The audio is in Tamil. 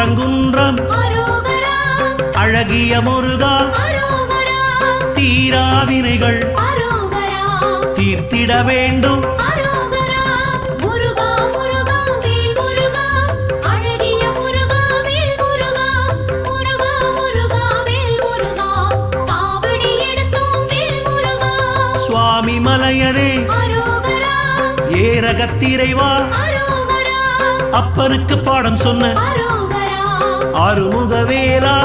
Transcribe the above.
திருப்பரங்குன்றம் அழகிய முருகா தீராவினைகள் தீர்த்திட வேண்டும் சுவாமி மலையனே ஏரகத்திரைவா அப்பனுக்கு பாடம் சொன்ன ஆறுமுகவேலா